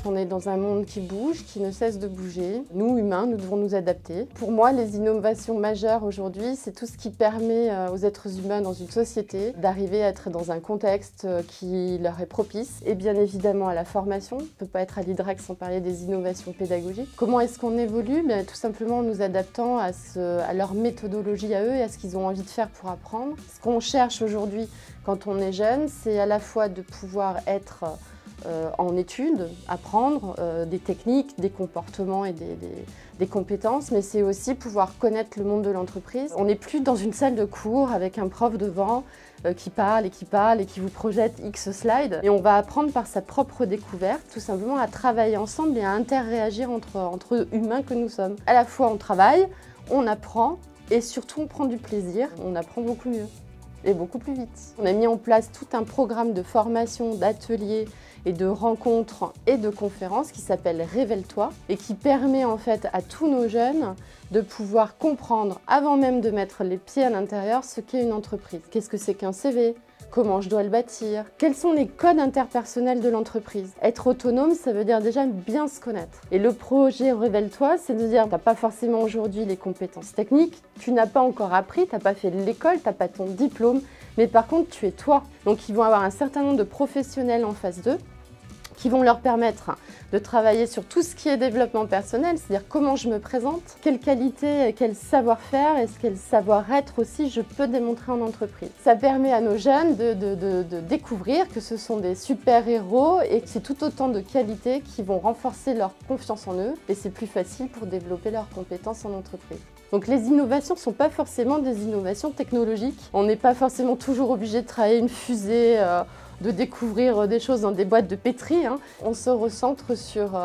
qu'on est dans un monde qui bouge, qui ne cesse de bouger. Nous, humains, nous devons nous adapter. Pour moi, les innovations majeures aujourd'hui, c'est tout ce qui permet aux êtres humains dans une société d'arriver à être dans un contexte qui leur est propice. Et bien évidemment à la formation. On ne peut pas être à l'IDRAC sans parler des innovations pédagogiques. Comment est-ce qu'on évolue? Tout simplement en nous adaptant à leur méthodologie à eux et à ce qu'ils ont envie de faire pour apprendre. Ce qu'on cherche aujourd'hui quand on est jeune, c'est à la fois de pouvoir être en études, apprendre des techniques, des comportements et des compétences, mais c'est aussi pouvoir connaître le monde de l'entreprise. On n'est plus dans une salle de cours avec un prof devant qui parle et qui vous projette X slides. Et on va apprendre par sa propre découverte, tout simplement à travailler ensemble et à interréagir entre humains que nous sommes. À la fois on travaille, on apprend et surtout on prend du plaisir, on apprend beaucoup mieux. Et beaucoup plus vite. On a mis en place tout un programme de formation, d'ateliers et de rencontres et de conférences qui s'appelle Révèle-toi et qui permet en fait à tous nos jeunes de pouvoir comprendre avant même de mettre les pieds à l'intérieur ce qu'est une entreprise. Qu'est-ce que c'est qu'un CV? Comment je dois le bâtir? Quels sont les codes interpersonnels de l'entreprise? Être autonome, ça veut dire déjà bien se connaître. Et le projet Révèle-toi, c'est de dire, tu n'as pas forcément aujourd'hui les compétences techniques, tu n'as pas encore appris, tu n'as pas fait l'école, tu n'as pas ton diplôme, mais par contre, tu es toi. Donc, ils vont avoir un certain nombre de professionnels en face d'eux qui vont leur permettre de travailler sur tout ce qui est développement personnel, c'est-à-dire comment je me présente, quelles qualités, quel savoir-faire et quel savoir-être aussi je peux démontrer en entreprise. Ça permet à nos jeunes de découvrir que ce sont des super-héros et que c'est tout autant de qualités qui vont renforcer leur confiance en eux et c'est plus facile pour développer leurs compétences en entreprise. Donc les innovations ne sont pas forcément des innovations technologiques. On n'est pas forcément toujours obligé de travailler une fusée, de découvrir des choses dans des boîtes de pétri. On se recentre sur,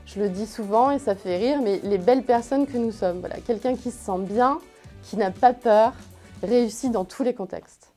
je le dis souvent et ça fait rire, mais les belles personnes que nous sommes. Voilà, quelqu'un qui se sent bien, qui n'a pas peur, réussit dans tous les contextes.